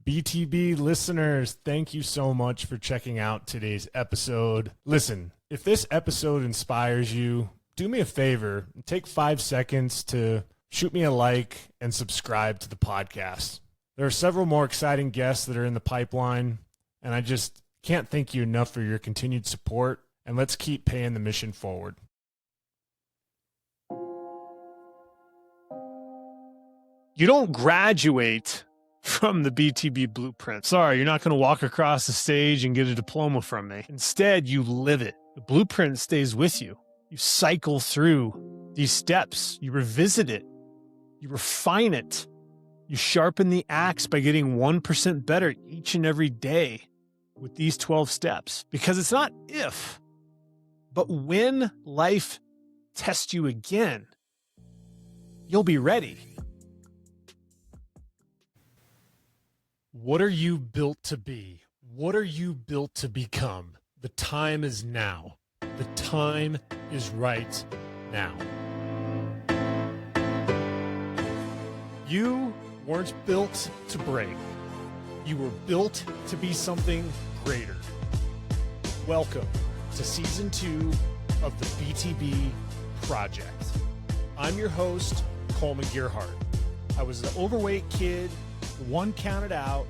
BTB listeners, thank you so much for checking out today's episode. Listen, if this episode inspires you, do me a favor and take 5 seconds to shoot me a like and subscribe to the podcast. There are several more exciting guests that are in the pipeline, and I just can't thank you enough for your continued support, and let's keep paying the mission forward. You don't graduate from the BTB Blueprint. Sorry, you're not going to walk across the stage and get a diploma from me. Instead, you live it. The blueprint stays with you. You cycle through these steps. You revisit it. You refine it. You sharpen the axe by getting 1% better each and every day with these 12 steps. Because it's not if, but when life tests you again, you'll be ready. What are you built to be? What are you built to become? The time is now. The time is right now. You weren't built to break. You were built to be something greater. Welcome to Season 2 of the BTB Project. I'm your host, Coleman Gearhart. I was an overweight kid, one counted out,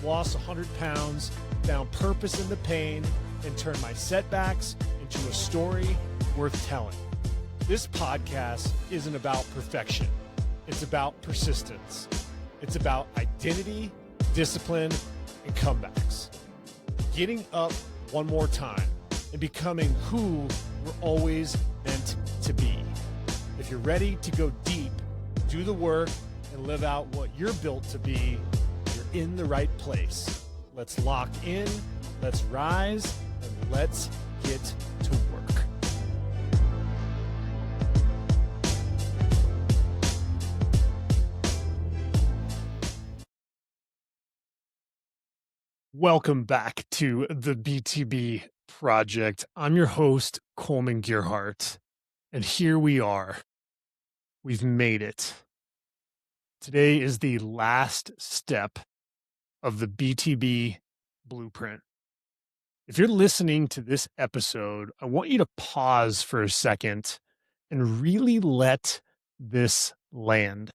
lost 100 pounds, found purpose in the pain, and turned my setbacks into a story worth telling. This podcast isn't about perfection. It's about persistence. It's about identity, discipline, and comebacks. Getting up one more time and becoming who we're always meant to be. If you're ready to go deep, do the work, and live out what you're built to be, you're in the right place. Let's lock in, let's rise, and let's get to work. Welcome back to the BTB Project. I'm your host, Coleman Gearhart, and here we are. We've made it. Today is the last step of the BTB Blueprint. If you're listening to this episode, I want you to pause for a second and really let this land.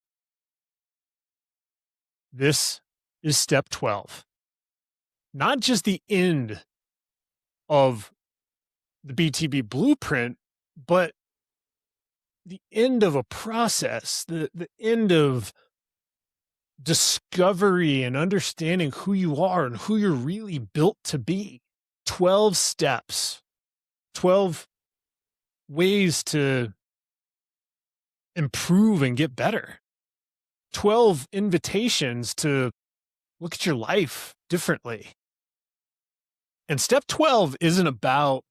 This is step 12. Not just the end of the BTB Blueprint, but the end of a process, the end of discovery and understanding who you are and who you're really built to be. 12 steps, 12 ways to improve and get better. 12 invitations to look at your life differently. And step 12 isn't about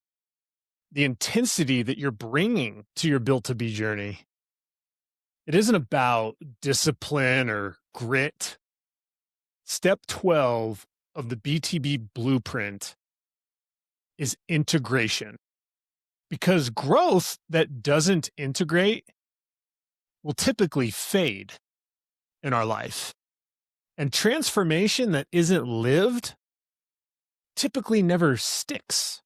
the intensity that you're bringing to your built to be journey. It isn't about discipline or grit. Step 12 of the BTB Blueprint is integration. Because growth that doesn't integrate will typically fade in our life. And transformation that isn't lived typically never sticks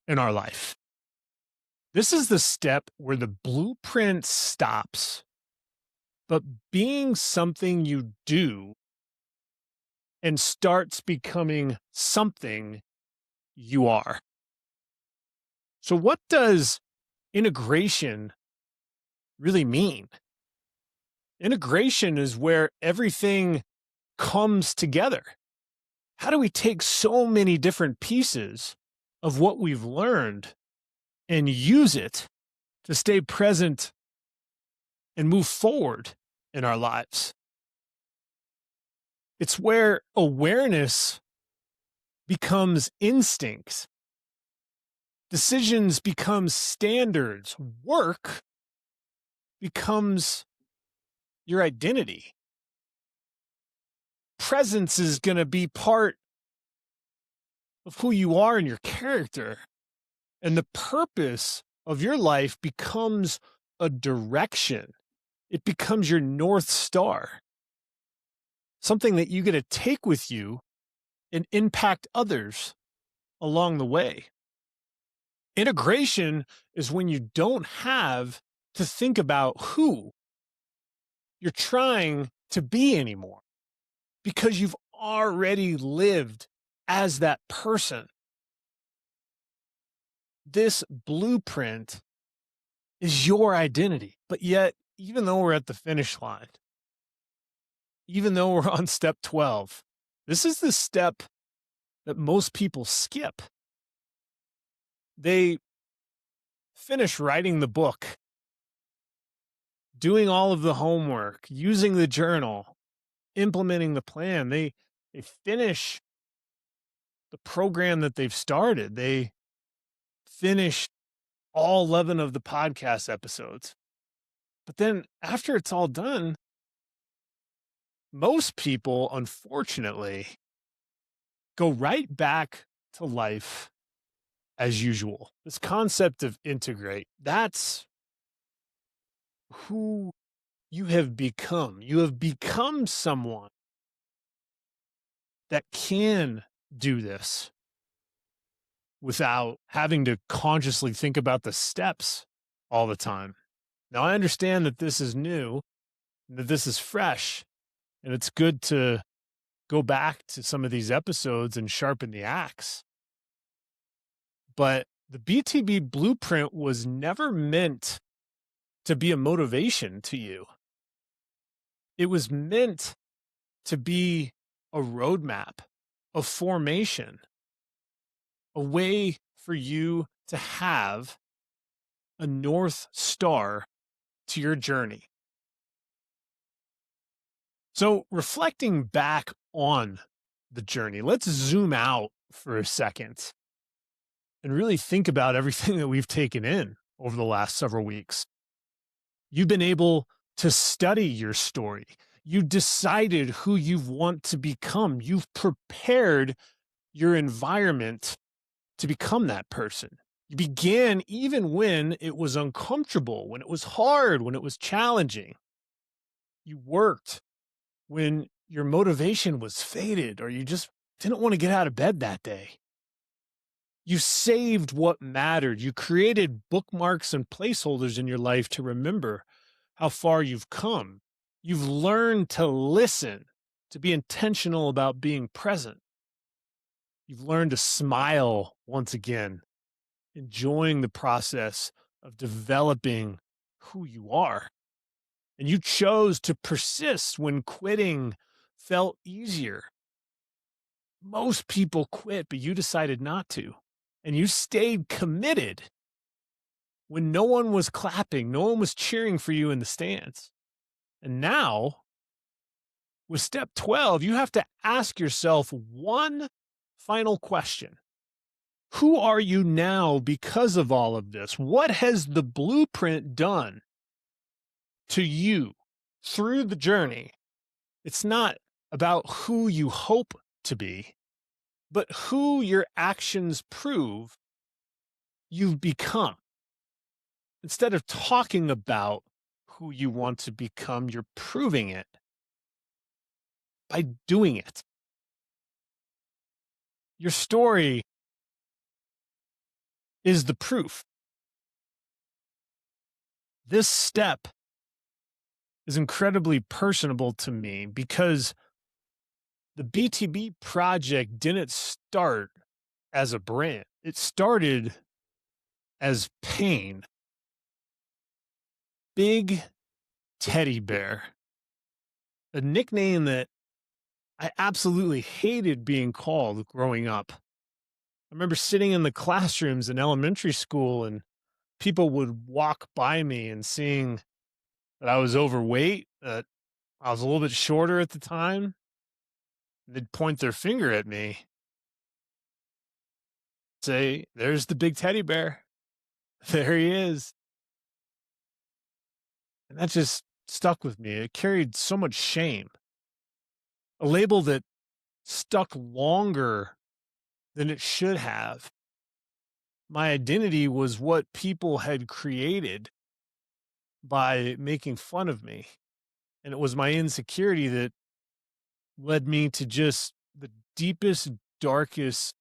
in our life. This is the step where the blueprint stops, but being something you do and starts becoming something you are. So what does integration really mean? Integration is where everything comes together. How do we take so many different pieces of what we've learned and use it to stay present and move forward in our lives? It's where awareness becomes instincts. Decisions become standards. Work becomes your identity. Presence is going to be part of who you are and your character. And the purpose of your life becomes a direction. It becomes your North Star. something that you get to take with you and impact others along the way. Integration is when you don't have to think about who you're trying to be anymore because you've already lived as that person. This blueprint is your identity. But yet, even though we're at the finish line, even though we're on step 12, this is the step that most people skip. They finish writing the book, doing all of the homework, using the journal, implementing the plan. They finish the program that they've started. They finish all 11 of the podcast episodes. But then after it's all done, most people, unfortunately, go right back to life as usual. This concept of integrate, that's who you have become. You have become someone that can do this without having to consciously think about the steps all the time. Now, I understand that this is new, that this is fresh, and it's good to go back to some of these episodes and sharpen the axe. But the BTB Blueprint was never meant to be a motivation to you. It was meant to be a roadmap, a formation, a way for you to have a North Star to your journey. So, reflecting back on the journey, let's zoom out for a second and really think about everything that we've taken in over the last several weeks. You've been able to study your story. You decided who you want to become. You've prepared your environment to become that person. You began even when it was uncomfortable, when it was hard, when it was challenging. You worked when your motivation was faded or you just didn't want to get out of bed that day. You saved what mattered. You created bookmarks and placeholders in your life to remember how far you've come. You've learned to listen, to be intentional about being present. You've learned to smile once again, enjoying the process of developing who you are. And you chose to persist when quitting felt easier. Most people quit, but you decided not to. And you stayed committed when no one was clapping, no one was cheering for you in the stands. And now, with step 12, you have to ask yourself one final question. Who are you now because of all of this? What has the blueprint done to you through the journey? It's not about who you hope to be, but who your actions prove you've become. Instead of talking about who you want to become, you're proving it by doing it. Your story is the proof. This step is incredibly personable to me because the BTB project didn't start as a brand. It started as pain. Big Teddy Bear, a nickname that I absolutely hated being called growing up. I remember sitting in the classrooms in elementary school and people would walk by me and seeing that I was overweight, that I was a little bit shorter at the time. They'd point their finger at me, say, "There's the big teddy bear. There he is." And that just stuck with me. It carried so much shame. A label that stuck longer than it should have. My identity was what people had created by making fun of me. And it was my insecurity that led me to just the deepest, darkest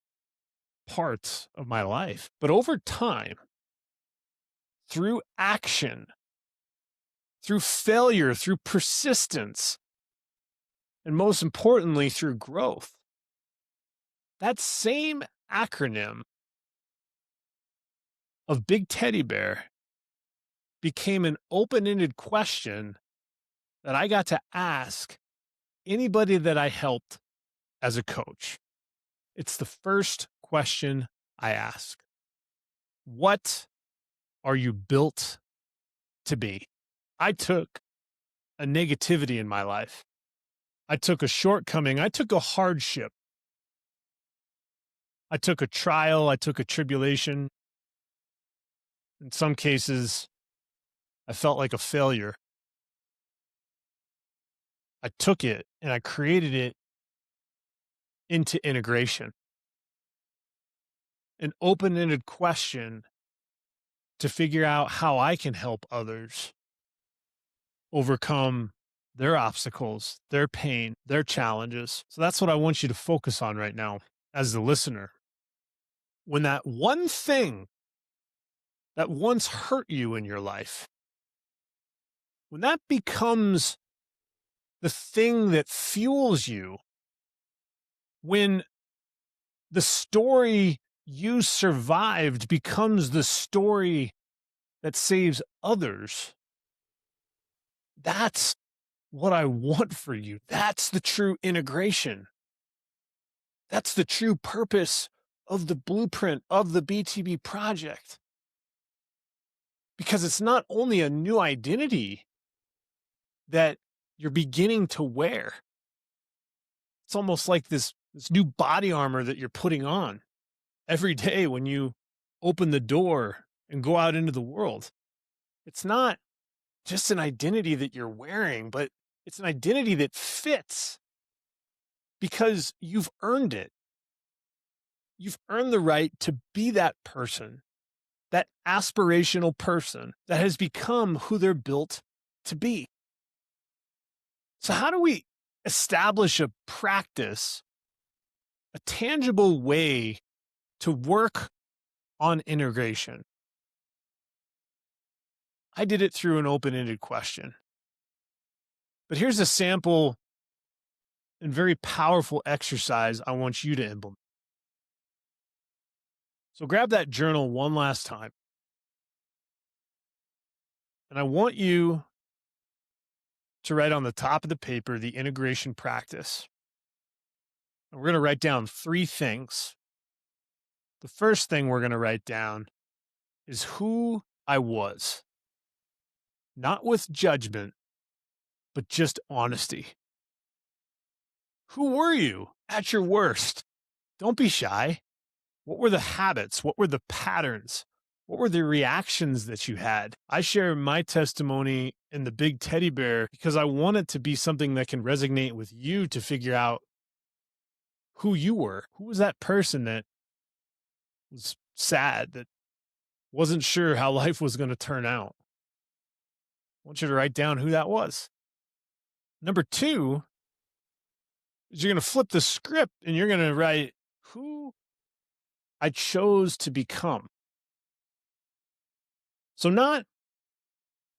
parts of my life. But over time, through action, through failure, through persistence, and most importantly, through growth, that same acronym of Big Teddy Bear became an open-ended question that I got to ask anybody that I helped as a coach. It's the first question I ask. What are you built to be? I took a negativity in my life. I took a shortcoming. I took a hardship. I took a trial. I took a tribulation. In some cases, I felt like a failure. I took it and I created it into integration. An open-ended question to figure out how I can help others overcome their obstacles, their pain, their challenges. So that's what I want you to focus on right now as the listener. When that one thing that once hurt you in your life, when that becomes the thing that fuels you, when the story you survived becomes the story that saves others, that's what I want for you. That's the true integration. That's the true purpose of the blueprint of the BTB project. Because it's not only a new identity that you're beginning to wear. It's almost like this new body armor that you're putting on every day when you open the door and go out into the world. It's not just an identity that you're wearing, but it's an identity that fits because you've earned it. You've earned the right to be that person, that aspirational person that has become who they're built to be. So how do we establish a practice, a tangible way to work on integration? I did it through an open-ended question. But here's a sample and very powerful exercise I want you to implement. So grab that journal one last time. And I want you to write on the top of the paper the integration practice. And we're going to write down 3 things. The first thing we're going to write down is who I was. Not with judgment, but just honesty. Who were you at your worst? Don't be shy. What were the habits? What were the patterns? What were the reactions that you had? I share my testimony in the Big Teddy Bear because I want it to be something that can resonate with you to figure out who you were. Who was that person that was sad, that wasn't sure how life was going to turn out? I want you to write down who that was. Number 2 is you're going to flip the script and you're going to write who I chose to become. So not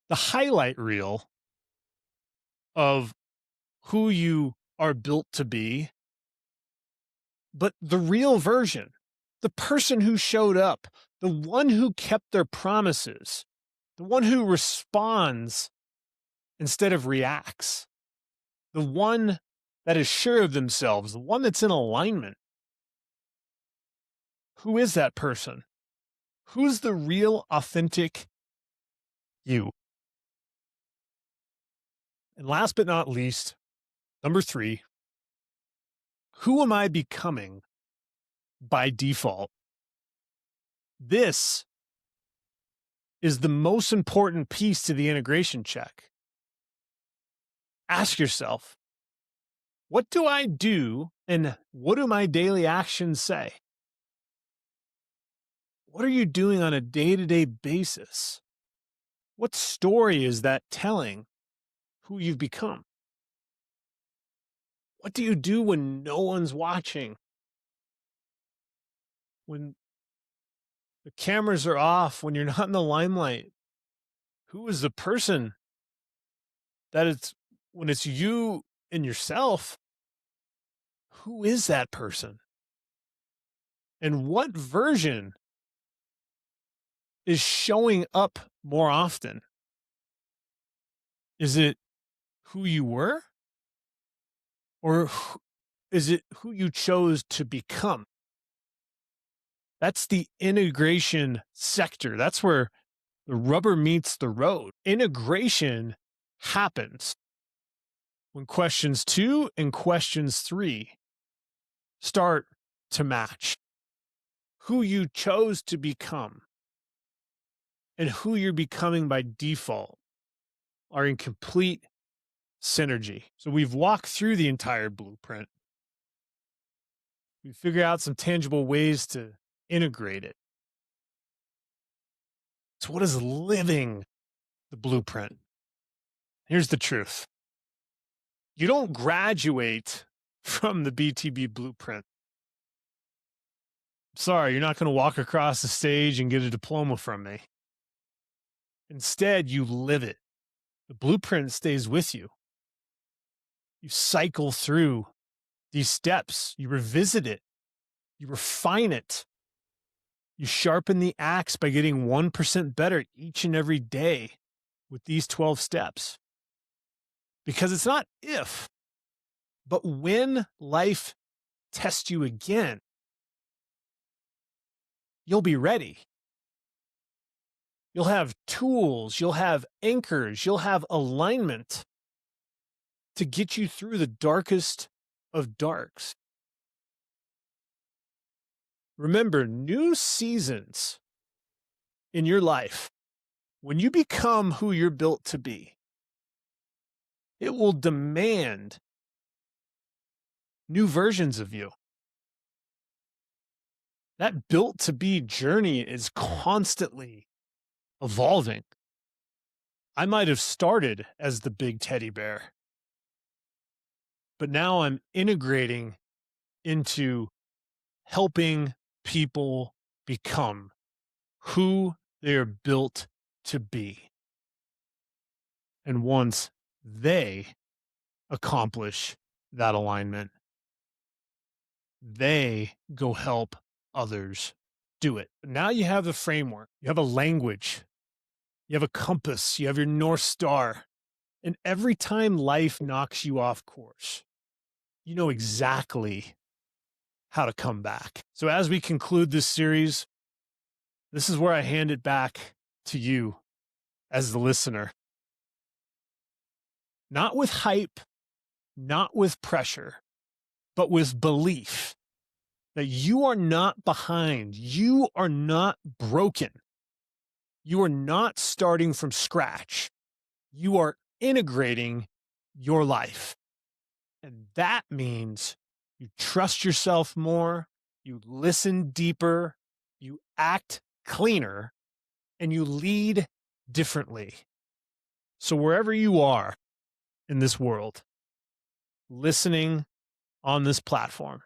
the highlight reel of who you are built to be, but the real version, the person who showed up, the one who kept their promises, the one who responds instead of reacts, the one that is sure of themselves, the one that's in alignment. Who is that person? Who's the real, authentic you? And last but not least, number 3, who am I becoming by default? This is the most important piece to the integration check. Ask yourself, what do I do and what do my daily actions say? What are you doing on a day-to-day basis? What story is that telling who you've become? What do you do when no one's watching? When the cameras are off, when you're not in the limelight? Who is the person that it's when it's you and yourself? Who is that person? And what version is showing up more often? Is it who you were? Or is it who you chose to become? That's the integration sector. That's where the rubber meets the road. Integration happens when questions 2 and questions 3 start to match. Who you chose to become and who you're becoming by default are in complete synergy. So we've walked through the entire blueprint. We figure out some tangible ways to integrate it. So what is living the blueprint? Here's the truth. You don't graduate from the BTB Blueprint. Sorry, you're not going to walk across the stage and get a diploma from me. Instead, you live it. The blueprint stays with you. You cycle through these steps. You revisit it. You refine it. You sharpen the axe by getting 1% better each and every day with these 12 steps. Because it's not if, but when life tests you again, you'll be ready. You'll have tools, you'll have anchors, you'll have alignment to get you through the darkest of darks. Remember, new seasons in your life, when you become who you're built to be, it will demand new versions of you. That built to be journey is constantly evolving. I might have started as the big teddy bear, but now I'm integrating into helping people become who they're built to be. And once they accomplish that alignment, they go help others do it. Now you have the framework, you have a language, you have a compass, you have your North Star. And every time life knocks you off course, you know exactly how to come back. So as we conclude this series, this is where I hand it back to you as the listener. Not with hype, not with pressure, but with belief that you are not behind. You are not broken. You are not starting from scratch. You are integrating your life. And that means you trust yourself more, you listen deeper, you act cleaner, and you lead differently. So wherever you are in this world, listening on this platform,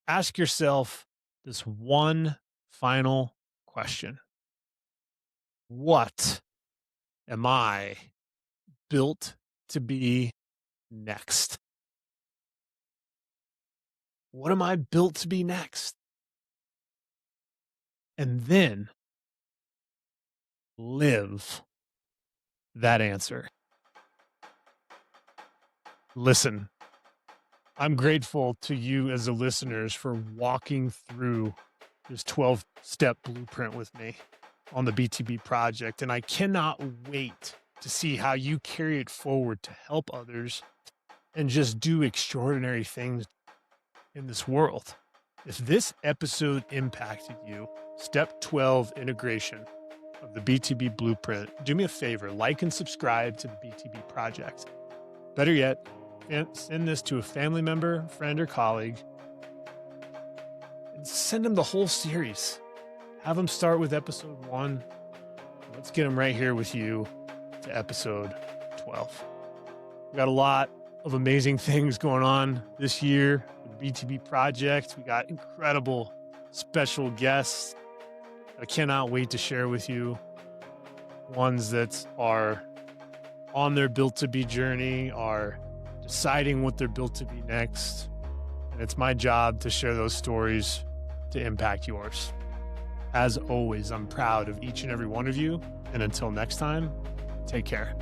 ask yourself this one final question. What am I built to be next? What am I built to be next? And then live that answer. Listen, I'm grateful to you as the listeners for walking through this 12-step blueprint with me on the BTB project. And I cannot wait to see how you carry it forward to help others and just do extraordinary things in this world. If this episode impacted you, step 12 integration of the BTB Blueprint, do me a favor, like and subscribe to the BTB project. Better yet, send this to a family member, friend, or colleague, and send them the whole series. Have them start with episode 1. Let's get them right here with you to episode 12. We got a lot of amazing things going on this year with the BTB project. We got incredible special guests I cannot wait to share with you. Ones that are on their built to be journey, are deciding what they're built to be next. And it's my job to share those stories to impact yours. As always, I'm proud of each and every one of you. And until next time, take care.